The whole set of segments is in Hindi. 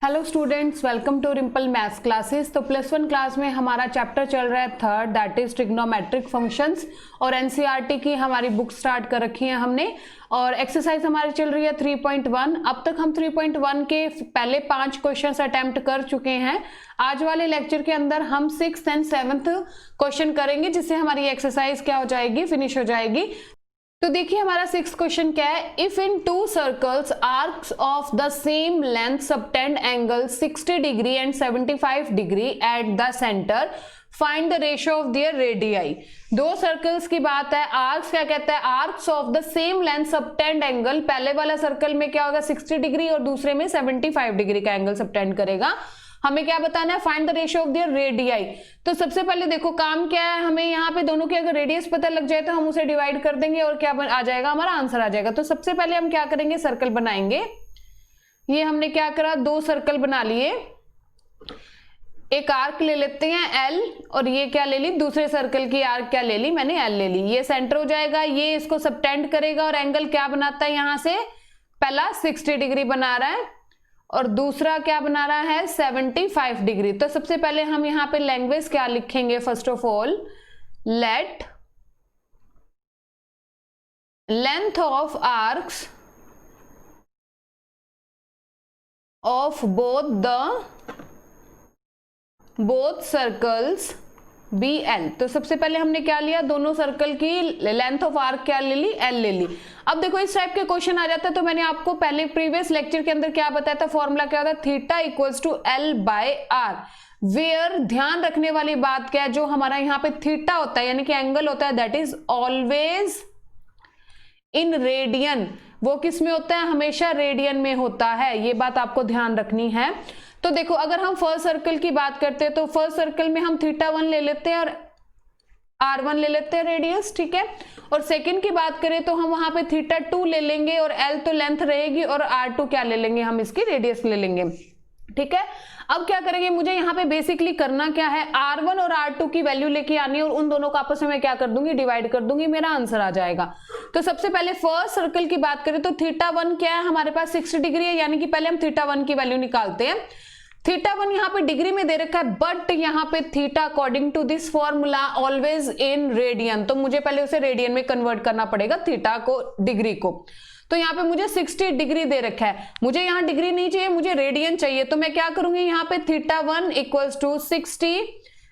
Hello students, welcome to Rimple Maths Classes. तो +1 क्लास में हमारा चैप्टर चल रहा है third, that is trigonometric functions. और एनसीईआरटी की हमारी बुक स्टार्ट कर रखी है हमने, और एक्सरसाइज हमारी चल रही है 3.1। अब तक हम 3.1 के पहले 5 क्वेश्चंस अटेम्प्ट कर चुके हैं। आज वाले लेक्चर के अंदर हम 6th एंड 7th क्वेश्चन करेंगे, जिससे हमारी एक्सरसाइज क्या हो जाएगी, फिनिश हो जाएगी। तो देखिए हमारा 6th क्वेश्चन क्या है। If in to circles arcs of the same length subtend angle 60 degree and 75 degree at the centre, find the ratio of their radii. दो सर्कल्स की बात है। आर्क्स क्या कहता है, arcs of the same length subtend angle. पहले वाला सर्कल में क्या होगा 60 डिग्री और दूसरे में 75 डिग्री का एंगल सबटेंड करेगा। हमें क्या बताना है, find the ratio of their radii. तो सबसे पहले देखो काम क्या है, हमें यहाँ पे दोनों के अगर रेडियस पता लग जाए तो हम उसे डिवाइड कर देंगे और क्या आ जाएगा, हमारा आंसर आ जाएगा। तो सबसे पहले हम क्या करेंगे, सर्कल बनाएंगे। ये हमने क्या करा, दो सर्कल बना लिए। एक आर्क ले लेते हैं L, और ये क्या ले ली, दूसरे सर्कल की आर्क क्या ले ली, मैंने L ले ली। ये सेंटर हो जाएगा, ये इसको सबटेंड करेगा और एंगल क्या बनाता है, यहां से पहला 60 डिग्री बना रहा है और दूसरा क्या बना रहा है 75 डिग्री। तो सबसे पहले हम यहां पे लैंग्वेज क्या लिखेंगे, first of all let length of arcs of both circles be L. तो सबसे पहले हमने क्या लिया, दोनों सर्कल की लेंथ ऑफ आर्क क्या ले ली, एल ले ली। अब देखो इस टाइप के क्वेश्चन आ जाता है, तो मैंने आपको पहले प्रीवियस लेक्चर के अंदर क्या बताया था, फॉर्मूला क्या होता है, theta equals to L by R. Where ध्यान रखने वाली बात क्या है, जो हमारा यहाँ पे थीटा होता है यानी कि एंगल होता है, that is always in radian. वो किस में होता है, हमेशा रेडियन में होता है। ये बात आपको ध्यान रखनी है। तो देखो अगर हम फर्स्ट सर्कल की बात करते हैं तो फर्स्ट सर्कल में हम θ1 ले लेते हैं और r1 ले लेते हैं रेडियस, ठीक है। और सेकंड की बात करें तो हम वहां पे θ2 ले लेंगे और l तो लेंथ रहेगी और r2 क्या ले लेंगे, हम इसकी रेडियस ले लेंगे, ठीक है। अब क्या करेंगे, मुझे यहाँ पे बेसिकली करना क्या है, r1 और r2 की वैल्यू लेके आनी है और उन दोनों को आपस में मैं क्या कर दूंगी, डिवाइड कर दूंगी, मेरा आंसर आ जाएगा। तो सबसे पहले फर्स्ट सर्कल की बात करें तो θ1 क्या है, हमारे पास 60 डिग्री है, यानी कि पहले हम θ1 की वैल्यू निकालते हैं। θ1 यहाँ पे डिग्री में दे रखा है, बट यहाँ पे theta according to this formula always in radian, तो मुझे पहले उसे रेडियन में कन्वर्ट करना पड़ेगा, थीटा को डिग्री को। तो यहाँ पे मुझे 60 डिग्री दे रखा है, मुझे यहाँ डिग्री नहीं चाहिए, मुझे रेडियन चाहिए। तो मैं क्या करूंगी, यहाँ पे θ1 इक्वल्स टू 60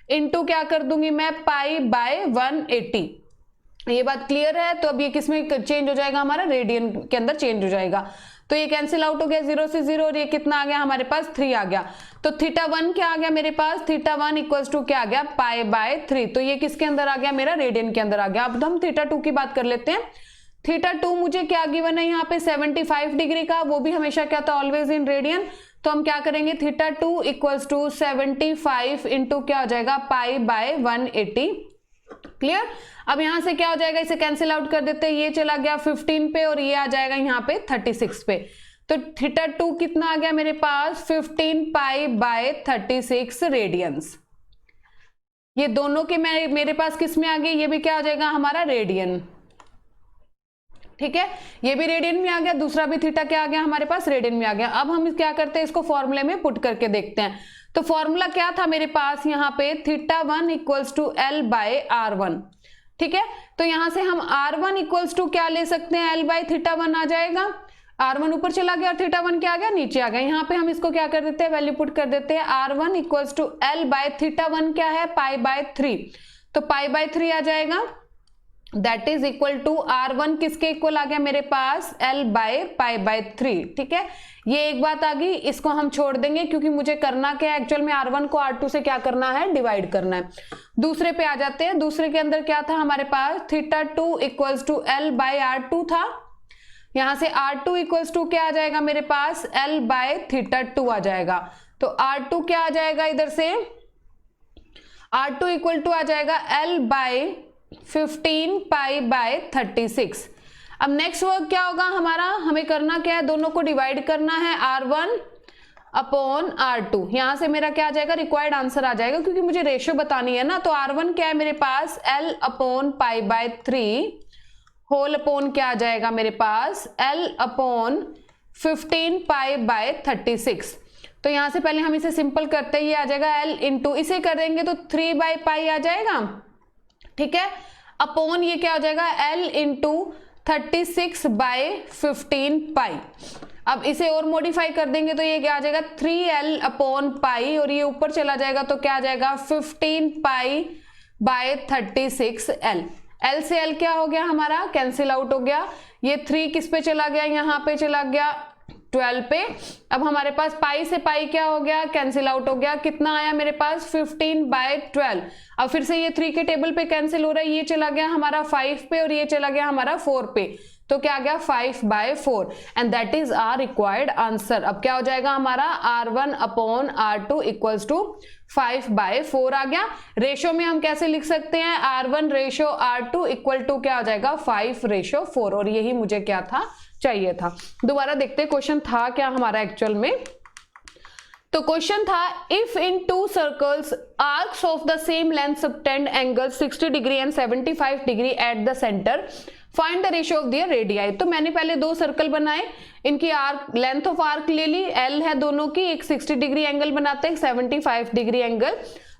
इंटू क्या कर दूंगी मैं, पाई बाय 180। ये बात क्लियर है। तो अब ये किसमें चेंज हो जाएगा, हमारा रेडियन के अंदर चेंज हो जाएगा। तो ये कैंसिल आउट हो गया, 0 से 0, और ये कितना आ गया हमारे पास, 3 आ गया। तो θ1 क्या आ गया मेरे पास, θ1 इक्वल्स टू क्या आ गया, पाई बाय 3। तो ये किसके अंदर आ गया, मेरा रेडियन के अंदर आ गया। अब हम θ2 की बात कर लेते हैं। θ2 मुझे क्या गिवन है यहाँ पे 75 डिग्री का, वो भी हमेशा क्या था, ऑलवेज इन रेडियन। तो हम क्या करेंगे, θ2 इक्वल्स टू 75 इंटू क्या हो जाएगा, पाई बाय 180। क्लियर। अब यहां से क्या हो जाएगा, इसे कैंसिल आउट कर देते हैं, ये चला गया 15 पे और ये आ जाएगा यहाँ पे 36 पे। तो θ2 कितना आ गया मेरे पास, 15 पाई बाय 36 रेडियंस। ये दोनों के मेरे पास किस में आ गए, ये भी क्या हो जाएगा हमारा रेडियन, ठीक है। ये भी रेडियन में आ गया, दूसरा भी थीटा क्या आ गया हमारे पास, रेडियन में आ गया। अब हम क्या करते हैं, इसको फॉर्मूले में पुट करके देखते हैं। तो फॉर्मूला क्या था मेरे पास यहाँ पे, θ1 equals to L bye r1, ठीक है। तो यहां से हम r1 इक्वल्स टू क्या ले सकते हैं, l बाय θ1 आ जाएगा। r1 ऊपर चला गया और θ1 क्या आ गया, नीचे आ गया। यहाँ पे हम इसको क्या कर देते हैं, वैल्यू पुट कर देते हैं। r1 equals to l bye θ1 क्या है, पाई बाय 3। तो पाई बाय 3 आ जाएगा, that is equal to r1 किसके इक्वल आ गया मेरे पास, l बाय पाई बाय 3, ठीक है। ये एक बात आ गई, इसको हम छोड़ देंगे क्योंकि मुझे करना क्या है, एक्चुअल में r1 को r2 से क्या करना है, डिवाइड करना है। दूसरे पे आ जाते हैं। दूसरे के अंदर क्या था हमारे पास, θ2 equals to l by r2 था। यहां से r2 इक्वल्स टू क्या आ जाएगा मेरे पास, l बाय θ2 आ जाएगा। तो r2 क्या आ जाएगा, इधर से r2 इक्वल टू आ जाएगा l बाय 15 पाई बाय 36। अब नेक्स्ट वर्क क्या होगा हमारा, हमें करना क्या है, दोनों को डिवाइड करना है, r1 अपॉन r2। यहां से मेरा क्या आ जाएगा, रिक्वायर्ड आंसर आ जाएगा, क्योंकि मुझे रेशियो बतानी है ना। तो r1 क्या है मेरे पास, l upon pi by 3 whole upon क्या आ जाएगा मेरे पास, l अपॉन 15 पाई बाय 36। तो यहाँ से पहले हम इसे सिंपल करते हैं, ये आ जाएगा l इंटू, इसे कर देंगे तो 3/π आ जाएगा, ठीक है, अपॉन ये क्या हो जाएगा l इंटू 36/15π। अब इसे और मॉडिफाई कर देंगे तो ये क्या आ जाएगा 3l/π, और ये ऊपर चला जाएगा तो क्या आ जाएगा 15π/36l। l से l क्या हो गया हमारा, कैंसिल आउट हो गया, ये 3 किस पे चला गया, यहाँ पे चला गया 12 पे। अब हमारे पास पाई से पाई क्या हो गया, कैंसिल आउट हो गया, कितना आया मेरे पास 15/12। अब फिर से ये 3 के टेबल पे कैंसिल हो रहा है, ये चला गया हमारा 5 पे और ये चला गया हमारा 4 पे, तो क्या आ गया 5/4 and that is our required answer. अब क्या हो जाएगा हमारा R1/R2 इक्वल्स टू 5/4 आ गया। रेशो में हम कैसे लिख सकते हैं, R1/R2 इक्वल टू क्या हो जाएगा 5/4, और यही मुझे क्या था, चाहिए था। दोबारा देखते क्वेश्चन था क्या हमारा एक्चुअल में। तो क्वेश्चन था if in 2 circles arcs of the same length subtend angles 60 degree and 75 degree at the centre, find the ratio of their radii. तो मैंने पहले 2 सर्कल बनाए, इनकी आर्क लेंथ ऑफ आर्क ले ली, एल है दोनों की, एक 60 डिग्री एंगल बनाते हैं, 75 डिग्री एंगल।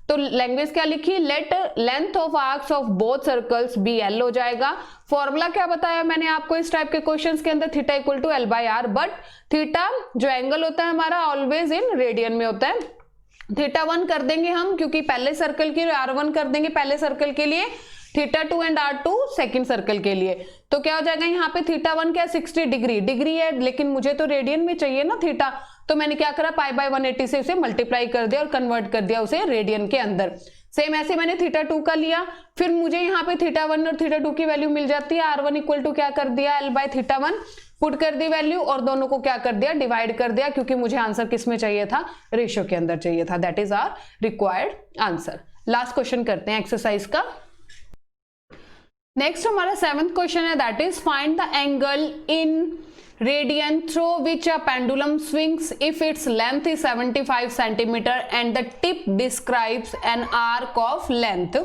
तो लैंग्वेज क्या लिखी, let length of arcs of both circles be L हो जाएगा। फॉर्मूला क्या बताया मैंने आपको इस टाइप के क्वेश्चंस के अंदर, theta equal to L/R, but theta जो एंगल होता है हमारा ऑलवेज इन रेडियन में होता है। थीटा 1 कर देंगे हम, क्योंकि पहले सर्कल के लिए R1 कर देंगे पहले सर्कल के लिए, theta 2 and R2 second circle के लिए। तो क्या हो जाएगा यहाँ पे थीटा 1 क्या 60 डिग्री है, लेकिन मुझे तो रेडियन में चाहिए ना थीटा, तो मैंने क्या करा π/180 से उसे मल्टीप्लाई कर दिया और कन्वर्ट कर दिया उसे रेडियन के अंदर। सेम ऐसे मैंने थीटा 2 का लिया, फिर मुझे यहाँ पे थीटा 1 और थीटा 2 की वैल्यू मिल जाती है। R1 इक्वल टू क्या कर दिया L/θ1, पुट कर दी वैल्यू और दोनों को क्या कर दिया, डिवाइड कर दिया, क्योंकि मुझे आंसर किस में चाहिए था, रेशियो के अंदर चाहिए था। That is our required answer. Last question करते हैं एक्सरसाइज का। नेक्स्ट हमारा 7th क्वेश्चन है, that is find the angle in radian through which a pendulum swings if its length is 75 centimetre and the tip describes an arc of length.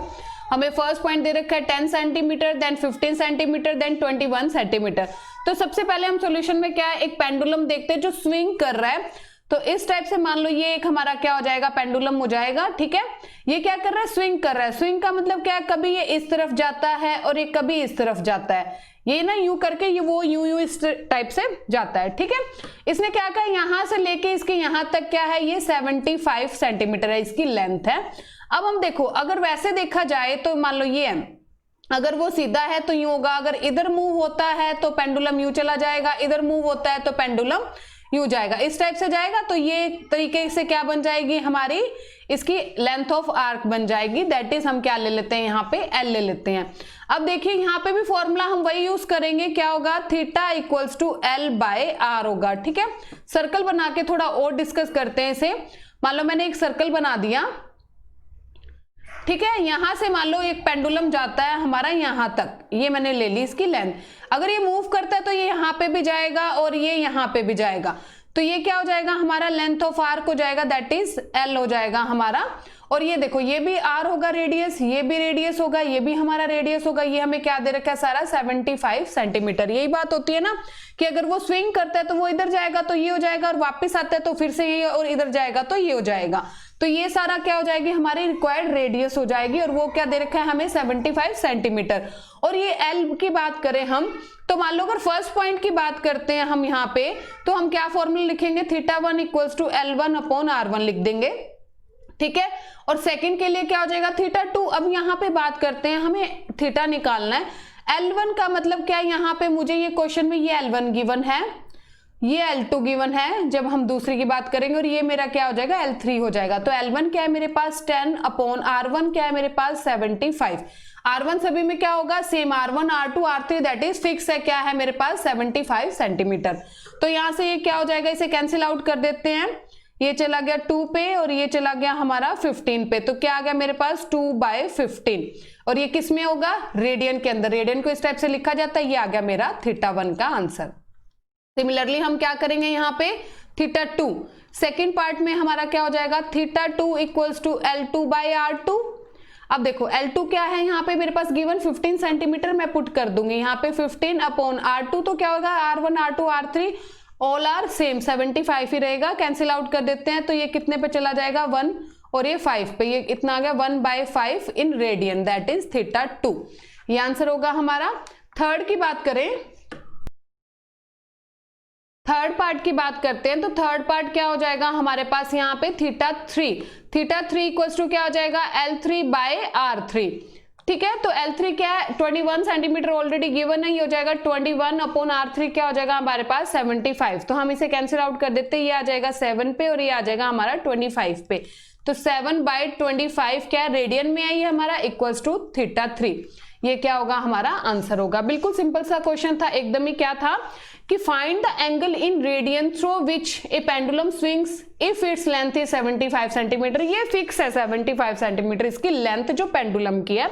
हमें फर्स्ट पॉइंट दे रखा है 10 centimetre, then 15 centimetre, then 21 centimetre. तो सबसे पहले हम सॉल्यूशन में क्या है, एक पेंडुलम देखते हैं जो स्विंग कर रहा है। तो इस टाइप से मान लो ये एक हमारा क्या हो जाएगा, पेंडुलम हो जाएगा, ठीक है। ये क्या कर रहा है, स्विंग कर रहा है। स्विंग का मतलब क्या है, कभी ये इस तरफ जाता है और ये कभी इस तरफ जाता है, ये ना यूं करके ये वो यूं इस टाइप से जाता है, ठीक है। इसने क्या कहा, यहां से लेके इसके यहां तक क्या है, ये 75 सेंटीमीटर है इसकी लेंथ है। अब हम देखो, अगर वैसे देखा जाए तो मान लो ये है, अगर वो सीधा है तो यूं होगा, अगर इधर मूव होता है तो पेंडुलम यूं चला जाएगा, इधर मूव होता है तो पेंडुलम यूं जाएगा, इस टाइप से जाएगा। तो ये तरीके से क्या बन जाएगी हमारी, इसकी लेंथ ऑफ आर्क बन जाएगी। दैट इज हम क्या ले लेते हैं यहाँ पे, एल ले लेते हैं। अब देखिए यहाँ पे भी फॉर्मूला हम वही यूज करेंगे, क्या होगा, थीटा इक्वल्स टू L/R होगा, ठीक है। सर्कल बना के थोड़ा और डिस्कस करते हैं इसे। मान लो मैंने एक सर्कल बना दिया, ठीक है, यहां से मान लो एक पेंडुलम जाता है हमारा यहां तक, ये मैंने ले ली इसकी लेंथ। अगर ये मूव करता है तो ये यहां पे भी जाएगा और ये यहां पे भी जाएगा, तो ये क्या हो जाएगा हमारा, लेंथ ऑफ आर्क हो जाएगा, दैट इज L हो जाएगा हमारा। और ये देखो, ये भी R होगा रेडियस, ये भी रेडियस होगा, ये भी हमारा रेडियस होगा। ये हमें क्या दे रखा है सारा 75 सेंटीमीटर। यही बात होती है ना कि अगर वो स्विंग करता है तो वो इधर जाएगा तो ये हो जाएगा, और वापस आता है तो फिर से ये, और इधर जाएगा तो ये हो जाएगा। तो ये सारा क्या हो जाएगी, हमारी रिक्वायर्ड रेडियस हो जाएगी, और वो क्या दे रखा है हमें 75 सेंटीमीटर। और ये L की बात करें हम, तो मान लो अगर फर्स्ट पॉइंट की बात करते हैं हम यहाँ पे, तो हम क्या फॉर्मूला लिखेंगे, थीटा 1 इक्वल्स टू L1/R1 लिख देंगे, ठीक है। और सेकंड के लिए क्या हो जाएगा, थीटा 2। अब यहाँ पे बात करते हैं, हमें थीटा निकालना है। L1 का मतलब क्या है, यहाँ पे मुझे ये क्वेश्चन में ये L1 गिवन है, ये L2 गिवन है जब हम दूसरी की बात करेंगे, और ये मेरा क्या हो जाएगा, L3 हो जाएगा। तो L1 क्या है मेरे पास 10/R1 क्या है मेरे पास 75। R1 सभी में क्या होगा, same R1 R2 R3 that is fix है, क्या है मेरे पास 75 सेंटीमीटर। तो यहां से ये क्या हो जाएगा, इसे कैंसिल आउट कर देते हैं, ये चला गया 2 पे और ये चला गया हमारा 15 पे। तो क्या आ गया मेरे पास 2/15, और ये किस में होगा, रेडियन के अंदर। रेडियन को इस टाइप से लिखा जाता है। ये आ गया मेरा थीटा 1 का आंसर। सिमिलरली हम क्या करेंगे यहाँ पे, थीटा 2 सेकेंड पार्ट में हमारा क्या हो जाएगा, थीटा 2 इक्वल्स टू L2/R2। अब देखो L2 क्या है यहाँ पे मेरे पास गिवन 15 सेंटीमीटर, मैं पुट कर दूंगी यहाँ पे 15/R2। तो क्या होगा, R1 R2 R3 all are same 75 ही रहेगा, कैंसिल आउट कर देते हैं तो ये कितने पे चला जाएगा 1 और ये 5 पे, ये इतना आ गया 1/5 इन रेडियन, दैट इज θ2। ये आंसर होगा हमारा। थर्ड की बात करें, थर्ड पार्ट की बात करते हैं तो थर्ड पार्ट क्या हो जाएगा हमारे पास यहाँ पे θ3 इक्वल्स टू क्या हो जाएगा L3/R3। ठीक है, तो L3 क्या है 21 सेंटीमीटर ऑलरेडी गिवन है, ये हो जाएगा 21/R3 क्या हो जाएगा हमारे पास 75। तो हम इसे कैंसिल आउट कर देते हैं, ये आ जाएगा 7 पे और ये आ जाएगा हमारा 25 पे। तो 7/25 क्या रेडियन में आई हमारा इक्वल्स टू θ3। ये क्या होगा हमारा आंसर होगा। बिल्कुल सिंपल सा क्वेश्चन था, एकदम ही क्या था कि find the angle in radian through which A pendulum swings if its length is 75 centimetre. ये फिक्स है 75 सेंटीमीटर इसकी लेंथ जो पेंडुलम की है।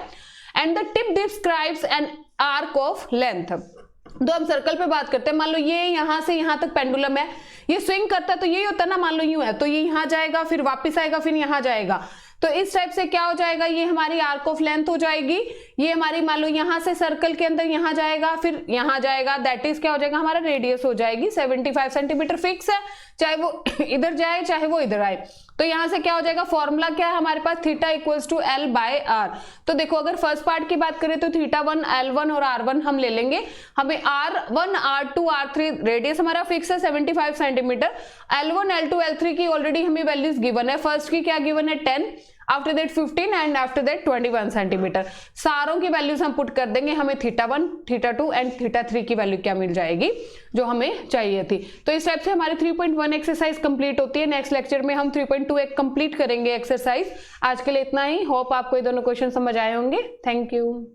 And the tip describes an arc of length. तो हम सर्कल पे बात करते हैं, मान लो ये यहां से यहां तक पेंडुलम है, ये स्विंग करता है तो यही होता है ना, मान लो यूं है तो ये यहां जाएगा फिर वापस आएगा फिर यहां जाएगा, तो इस टाइप से क्या हो जाएगा ये हमारी आर्क ऑफ लेंथ हो जाएगी। ये हमारी मान लो यहां से सर्कल के अंदर यहां जाएगा फिर यहां जाएगा, दैट इज क्या हो जाएगा हमारा रेडियस हो जाएगी 75 सेंटीमीटर फिक्स है, चाहे वो इधर जाए चाहे वो इधर आए। तो यहां से क्या हो जाएगा फॉर्मूला क्या है हमारे पास θ इक्वल्स टू L/R। तो देखो अगर फर्स्ट पार्ट की बात करें तो θ1 L1 और R1 हम ले लेंगे, हमें R1 R2 R3 रेडियस हमारा फिक्स है 75 सेंटीमीटर, L1 L2 L3 की ऑलरेडी हमें वैल्यूज गिवन है, फर्स्ट की क्या गिवन है 10, after that 15 and after that 21 centimetre. सारों की वैल्यूज हम पुट कर देंगे, हमें θ1 θ2 एंड θ3 की वैल्यू क्या मिल जाएगी जो हमें चाहिए थी। तो इस टाइप से हमारी 3.1 एक्सरसाइज कंप्लीट होती है। नेक्स्ट लेक्चर में हम 3.2 एक कंप्लीट करेंगे एक्सरसाइज। आज के लिए इतना ही, होप आपको ये दोनों क्वेश्चन समझ आए होंगे। Thank you.